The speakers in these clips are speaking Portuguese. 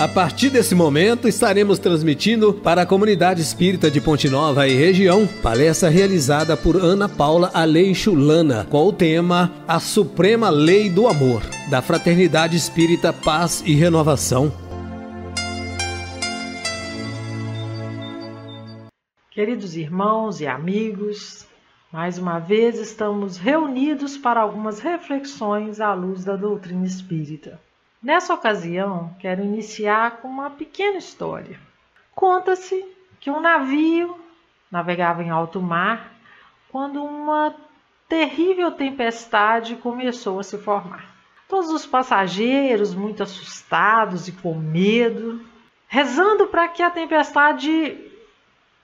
A partir desse momento, estaremos transmitindo para a comunidade espírita de Ponte Nova e região, palestra realizada por Ana Paula Aleixo Lana, com o tema A Suprema Lei do Amor, da Fraternidade Espírita Paz e Renovação. Queridos irmãos e amigos, mais uma vez estamos reunidos para algumas reflexões à luz da doutrina espírita. Nessa ocasião, quero iniciar com uma pequena história. Conta-se que um navio navegava em alto mar quando uma terrível tempestade começou a se formar. Todos os passageiros, muito assustados e com medo, rezando para que a tempestade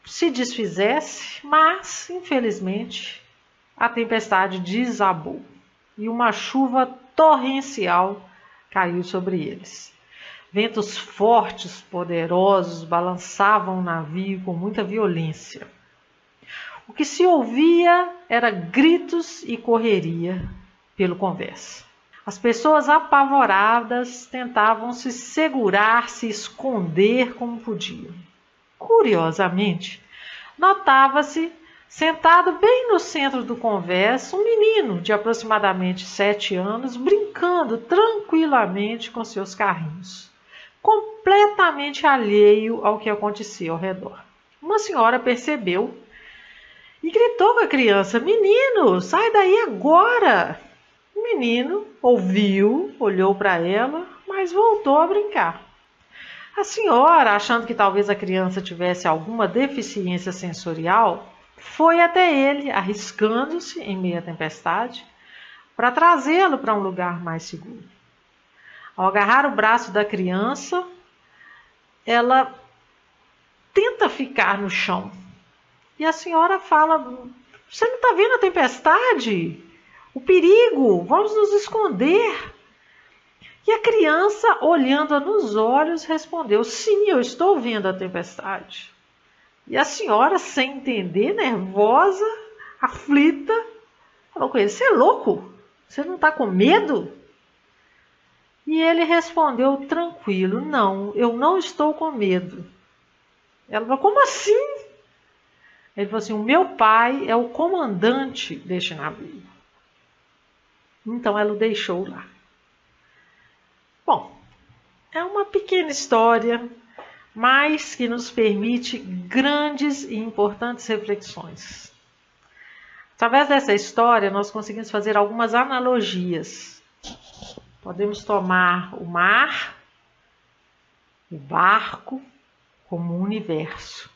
se desfizesse, mas, infelizmente, a tempestade desabou e uma chuva torrencial caiu sobre eles. Ventos fortes, poderosos, balançavam o navio com muita violência. O que se ouvia era gritos e correria pelo convés. As pessoas apavoradas tentavam se segurar, se esconder como podiam. Curiosamente, notava-se, sentado bem no centro do convés, um menino de aproximadamente 7 anos, brincando tranquilamente com seus carrinhos, completamente alheio ao que acontecia ao redor. Uma senhora percebeu e gritou com a criança: "Menino, sai daí agora!" O menino ouviu, olhou para ela, mas voltou a brincar. A senhora, achando que talvez a criança tivesse alguma deficiência sensorial, foi até ele, arriscando-se em meio à tempestade, para trazê-lo para um lugar mais seguro. Ao agarrar o braço da criança, ela tenta ficar no chão. E a senhora fala: "Você não está vendo a tempestade? O perigo, vamos nos esconder." E a criança, olhando-a nos olhos, respondeu: "Sim, eu estou vendo a tempestade." E a senhora, sem entender, nervosa, aflita, falou com ele: "Você é louco? Você não está com medo?" E ele respondeu tranquilo: "Não, eu não estou com medo." Ela falou: "Como assim?" Ele falou assim: "O meu pai é o comandante deste navio." Então ela o deixou lá. Bom, é uma pequena história, mas que nos permite grandes e importantes reflexões. Através dessa história, nós conseguimos fazer algumas analogias. Podemos tomar o mar, o barco, como um universo.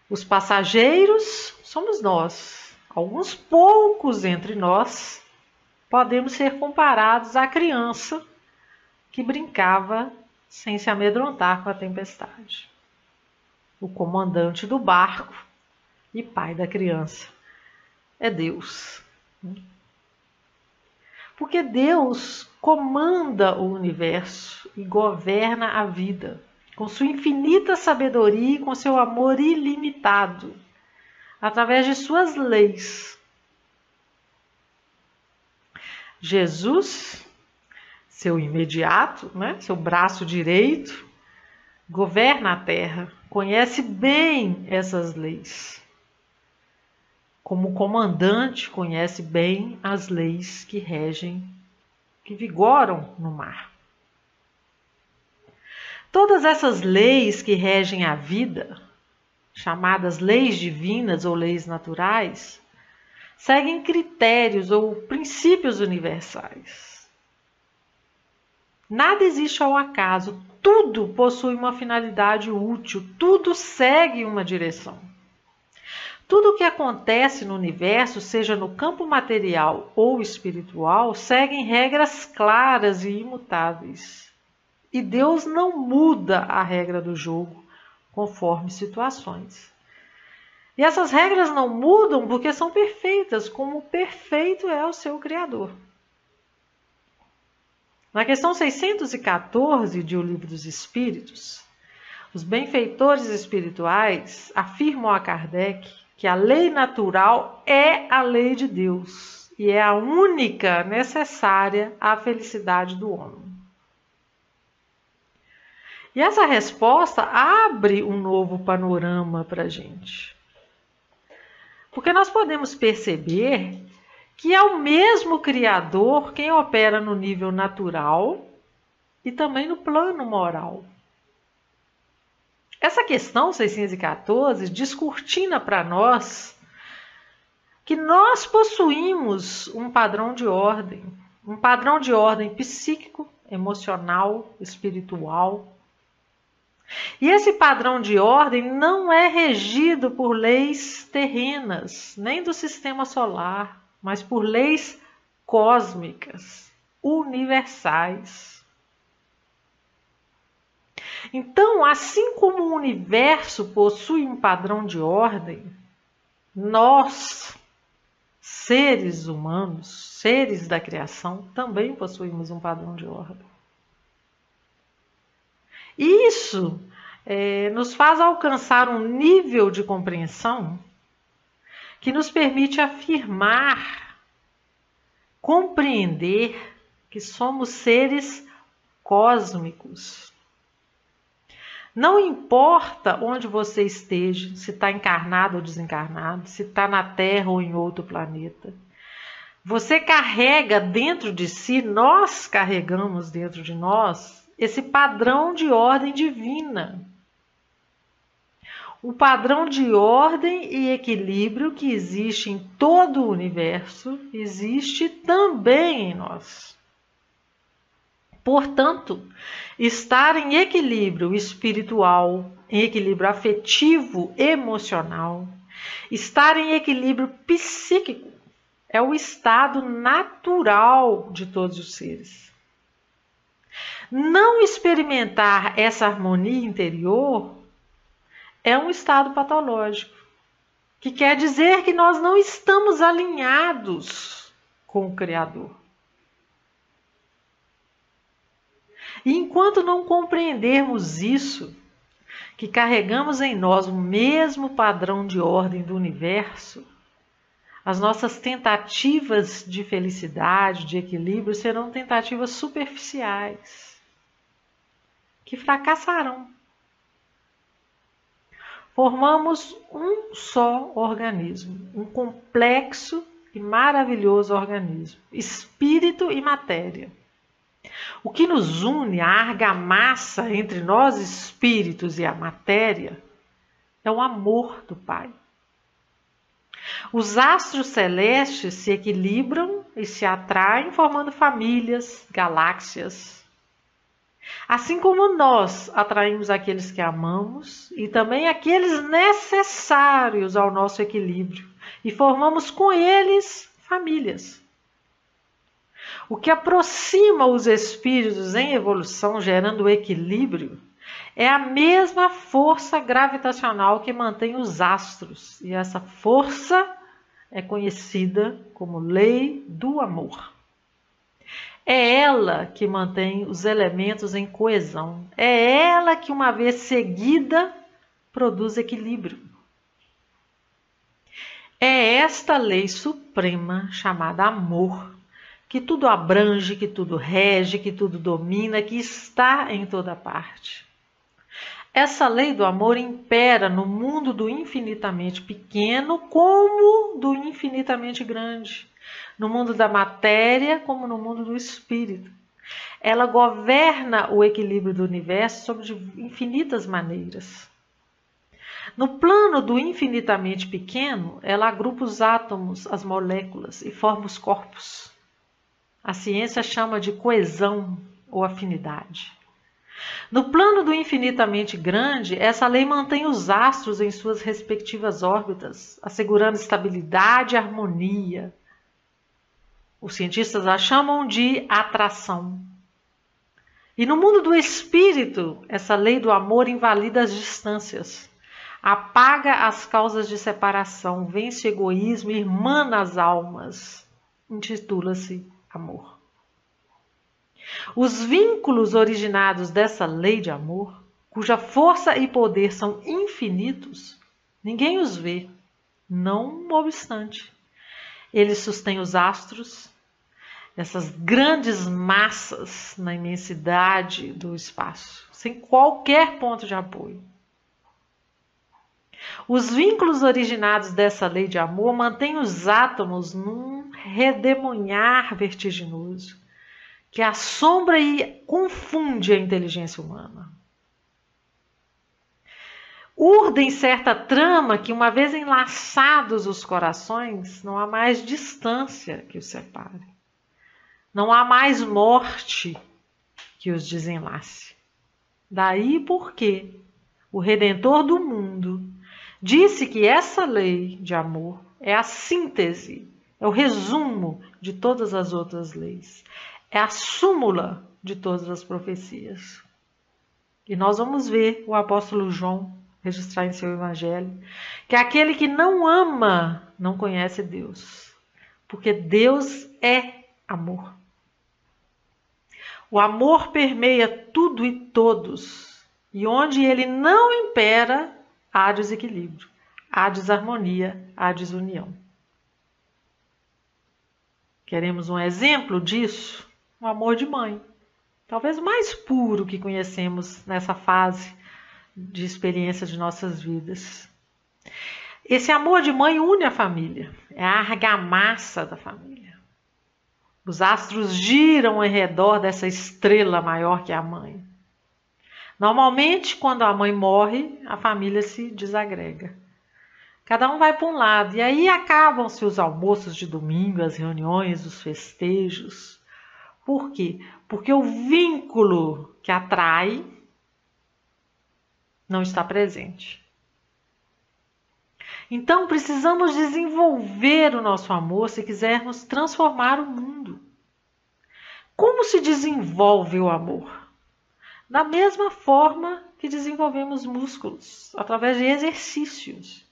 Os passageiros somos nós. Alguns poucos entre nós podemos ser comparados à criança que brincava sem se amedrontar com a tempestade. O comandante do barco e pai da criança é Deus. Porque Deus comanda o universo e governa a vida, com sua infinita sabedoria e com seu amor ilimitado, através de suas leis. Jesus, seu imediato, seu braço direito, governa a terra, conhece bem essas leis. Como comandante, conhece bem as leis que regem, que vigoram no mar. Todas essas leis que regem a vida, chamadas leis divinas ou leis naturais, seguem critérios ou princípios universais. Nada existe ao acaso, tudo possui uma finalidade útil, tudo segue uma direção. Tudo o que acontece no universo, seja no campo material ou espiritual, seguem regras claras e imutáveis. E Deus não muda a regra do jogo conforme situações. E essas regras não mudam porque são perfeitas, como perfeito é o seu Criador. Na questão 614 de O Livro dos Espíritos, os benfeitores espirituais afirmam a Kardec que a lei natural é a lei de Deus e é a única necessária à felicidade do homem. E essa resposta abre um novo panorama para a gente. Porque nós podemos perceber que é o mesmo Criador quem opera no nível natural e também no plano moral. Essa questão 614 descortina para nós que nós possuímos um padrão de ordem psíquico, emocional, espiritual. E esse padrão de ordem não é regido por leis terrenas, nem do sistema solar, mas por leis cósmicas, universais. Então, assim como o universo possui um padrão de ordem, nós, seres humanos, seres da criação, também possuímos um padrão de ordem. Isso nos faz alcançar um nível de compreensão que nos permite afirmar, compreender que somos seres cósmicos. Não importa onde você esteja, se está encarnado ou desencarnado, se está na Terra ou em outro planeta. Você carrega dentro de si, nós carregamos dentro de nós, esse padrão de ordem divina. O padrão de ordem e equilíbrio que existe em todo o universo, existe também em nós. Portanto, estar em equilíbrio espiritual, em equilíbrio afetivo, emocional, estar em equilíbrio psíquico é o estado natural de todos os seres. Não experimentar essa harmonia interior é um estado patológico, que quer dizer que nós não estamos alinhados com o Criador. E enquanto não compreendermos isso, que carregamos em nós o mesmo padrão de ordem do universo, as nossas tentativas de felicidade, de equilíbrio, serão tentativas superficiais, que fracessarão. Formamos um só organismo, um complexo e maravilhoso organismo, espírito e matéria. O que nos une, a argamassa entre nós espíritos e a matéria, é o amor do Pai. Os astros celestes se equilibram e se atraem, formando famílias, galáxias. Assim como nós atraímos aqueles que amamos e também aqueles necessários ao nosso equilíbrio, e formamos com eles famílias. O que aproxima os espíritos em evolução, gerando equilíbrio, é a mesma força gravitacional que mantém os astros. E essa força é conhecida como lei do amor. É ela que mantém os elementos em coesão. É ela que, uma vez seguida, produz equilíbrio. É esta lei suprema chamada amor, que tudo abrange, que tudo rege, que tudo domina, que está em toda parte. Essa lei do amor impera no mundo do infinitamente pequeno como do infinitamente grande, no mundo da matéria como no mundo do espírito. Ela governa o equilíbrio do universo sob infinitas maneiras. No plano do infinitamente pequeno, ela agrupa os átomos, as moléculas e forma os corpos. A ciência chama de coesão ou afinidade. No plano do infinitamente grande, essa lei mantém os astros em suas respectivas órbitas, assegurando estabilidade e harmonia. Os cientistas a chamam de atração. E no mundo do espírito, essa lei do amor invalida as distâncias, apaga as causas de separação, vence o egoísmo e irmana as almas. Intitula-se amor. Os vínculos originados dessa lei de amor, cuja força e poder são infinitos, ninguém os vê, não obstante. Eles sustêm os astros, essas grandes massas na imensidade do espaço, sem qualquer ponto de apoio. Os vínculos originados dessa lei de amor mantêm os átomos num redemoinhar vertiginoso, que assombra e confunde a inteligência humana. Urdem certa trama que, uma vez enlaçados os corações, não há mais distância que os separe. Não há mais morte que os desenlace. Daí porque o Redentor do mundo disse que essa lei de amor é a síntese, é o resumo de todas as outras leis. É a súmula de todas as profecias. E nós vamos ver o apóstolo João registrar em seu evangelho que aquele que não ama não conhece Deus, porque Deus é amor. O amor permeia tudo e todos, e onde ele não impera, há desequilíbrio, há desarmonia, há desunião. Queremos um exemplo disso? O amor de mãe. Talvez o mais puro que conhecemos nessa fase de experiência de nossas vidas. Esse amor de mãe une a família, é a argamassa da família. Os astros giram ao redor dessa estrela maior que a mãe. Normalmente, quando a mãe morre, a família se desagrega. Cada um vai para um lado, e aí acabam-se os almoços de domingo, as reuniões, os festejos. Por quê? Porque o vínculo que atrai não está presente. Então, precisamos desenvolver o nosso amor se quisermos transformar o mundo. Como se desenvolve o amor? Da mesma forma que desenvolvemos músculos, através de exercícios.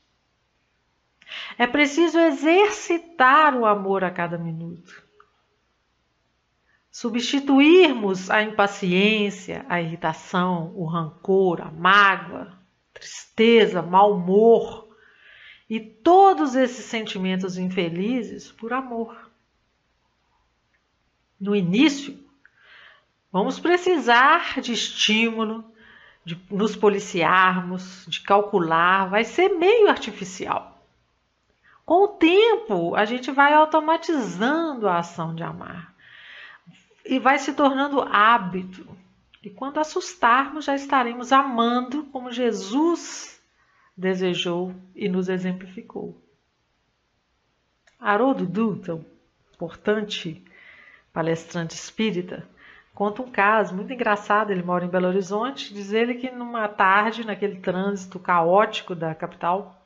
É preciso exercitar o amor a cada minuto. Substituirmos a impaciência, a irritação, o rancor, a mágoa, tristeza, mau humor e todos esses sentimentos infelizes por amor. No início, vamos precisar de estímulo, de nos policiarmos, de calcular, vai ser meio artificial. Com o tempo, a gente vai automatizando a ação de amar. E vai se tornando hábito. E quando assustarmos, já estaremos amando como Jesus desejou e nos exemplificou. Haroldo Dutra, importante palestrante espírita, conta um caso muito engraçado. Ele mora em Belo Horizonte. Diz ele que numa tarde, naquele trânsito caótico da capital,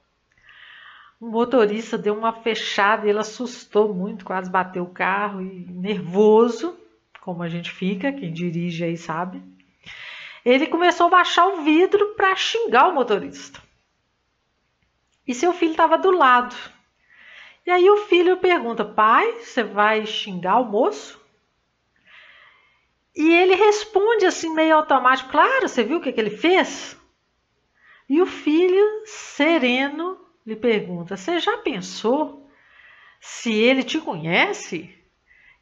um motorista deu uma fechada e ele assustou muito, quase bateu o carro e nervoso, como a gente fica, quem dirige aí sabe. Ele começou a baixar o vidro para xingar o motorista. E seu filho estava do lado. E aí o filho pergunta: pai, você vai xingar o moço? E ele responde assim meio automático: claro, você viu o que ele fez? E o filho, sereno, lhe pergunta: você já pensou se ele te conhece?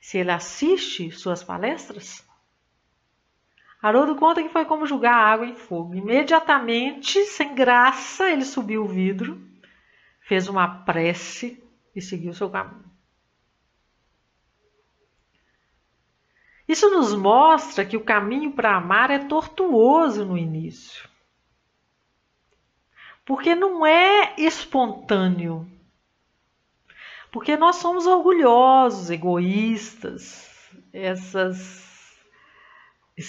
Se ele assiste suas palestras? Haroldo conta que foi como jogar água em fogo. Imediatamente, sem graça, ele subiu o vidro, fez uma prece e seguiu seu caminho. Isso nos mostra que o caminho para amar é tortuoso no início. Porque não é espontâneo. Porque nós somos orgulhosos, egoístas. Esses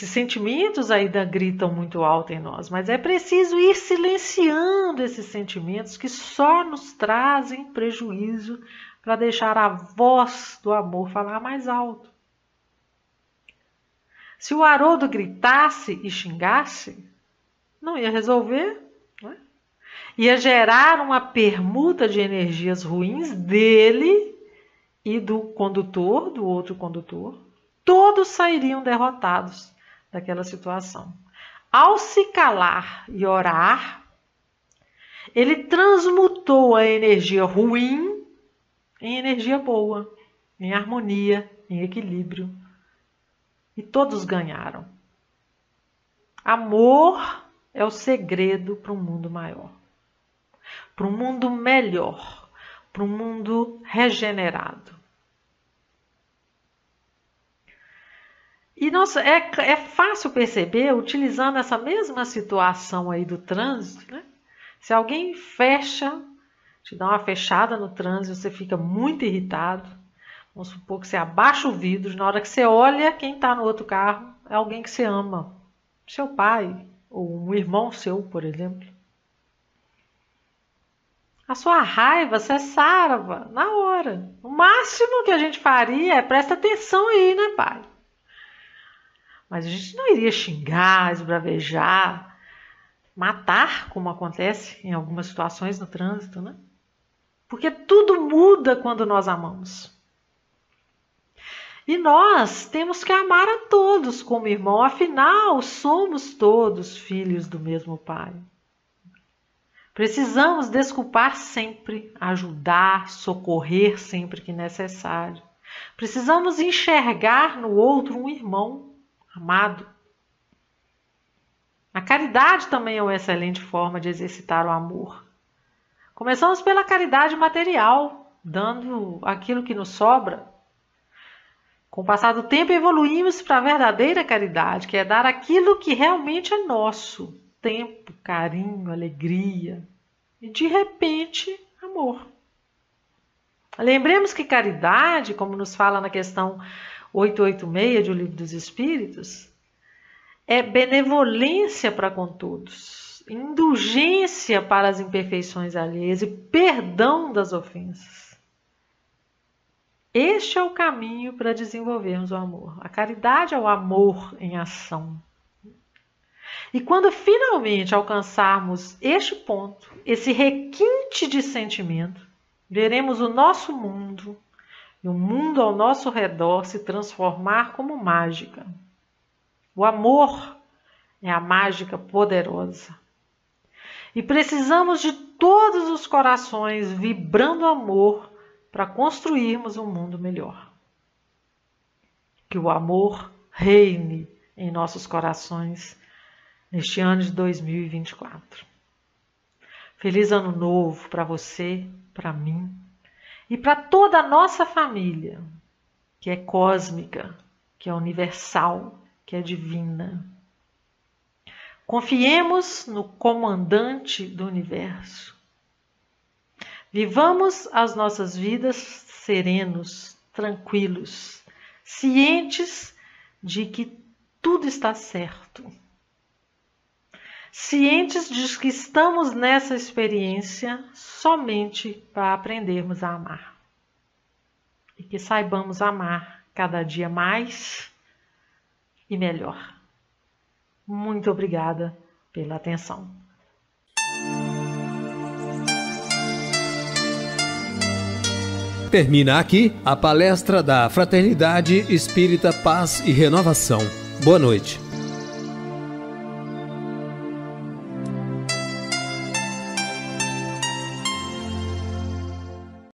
sentimentos ainda gritam muito alto em nós. Mas é preciso ir silenciando esses sentimentos que só nos trazem prejuízo, para deixar a voz do amor falar mais alto. Se o Haroldo gritasse e xingasse, não ia resolver, não é? Ia gerar uma permuta de energias ruins dele e do condutor, do outro condutor. Todos sairiam derrotados daquela situação. Ao se calar e orar, ele transmutou a energia ruim em energia boa, em harmonia, em equilíbrio. E todos ganharam. Amor é o segredo para um mundo maior, para um mundo melhor, para um mundo regenerado. E nossa, é fácil perceber, utilizando essa mesma situação aí do trânsito, né? Se alguém te dá uma fechada no trânsito, você fica muito irritado. Vamos supor que você abaixa o vidro, na hora que você olha, quem está no outro carro é alguém que você ama. Seu pai, ou um irmão seu, por exemplo. A sua raiva cessava na hora. O máximo que a gente faria é presta atenção aí, né, pai? Mas a gente não iria xingar, esbravejar, matar, como acontece em algumas situações no trânsito, né? Porque tudo muda quando nós amamos. E nós temos que amar a todos como irmão, afinal, somos todos filhos do mesmo Pai. Precisamos desculpar sempre, ajudar, socorrer sempre que necessário. Precisamos enxergar no outro um irmão amado. A caridade também é uma excelente forma de exercitar o amor. Começamos pela caridade material, dando aquilo que nos sobra. Com o passar do tempo, evoluímos para a verdadeira caridade, que é dar aquilo que realmente é nosso. Tempo, carinho, alegria e, de repente, amor. Lembremos que caridade, como nos fala na questão 886 do Livro dos Espíritos, é benevolência para com todos, indulgência para as imperfeições alheias e perdão das ofensas. Este é o caminho para desenvolvermos o amor. A caridade é o amor em ação. E quando finalmente alcançarmos este ponto, esse requinte de sentimento, veremos o nosso mundo e o mundo ao nosso redor se transformar como mágica. O amor é a mágica poderosa. E precisamos de todos os corações vibrando amor para construirmos um mundo melhor. Que o amor reine em nossos corações neste ano de 2024. Feliz ano novo para você, para mim e para toda a nossa família, que é cósmica, que é universal, que é divina. Confiemos no comandante do universo. Vivamos as nossas vidas serenos, tranquilos, cientes de que tudo está certo. Cientes de que estamos nessa experiência somente para aprendermos a amar. E que saibamos amar cada dia mais e melhor. Muito obrigada pela atenção. Termina aqui a palestra da Fraternidade Espírita Paz e Renovação. Boa noite.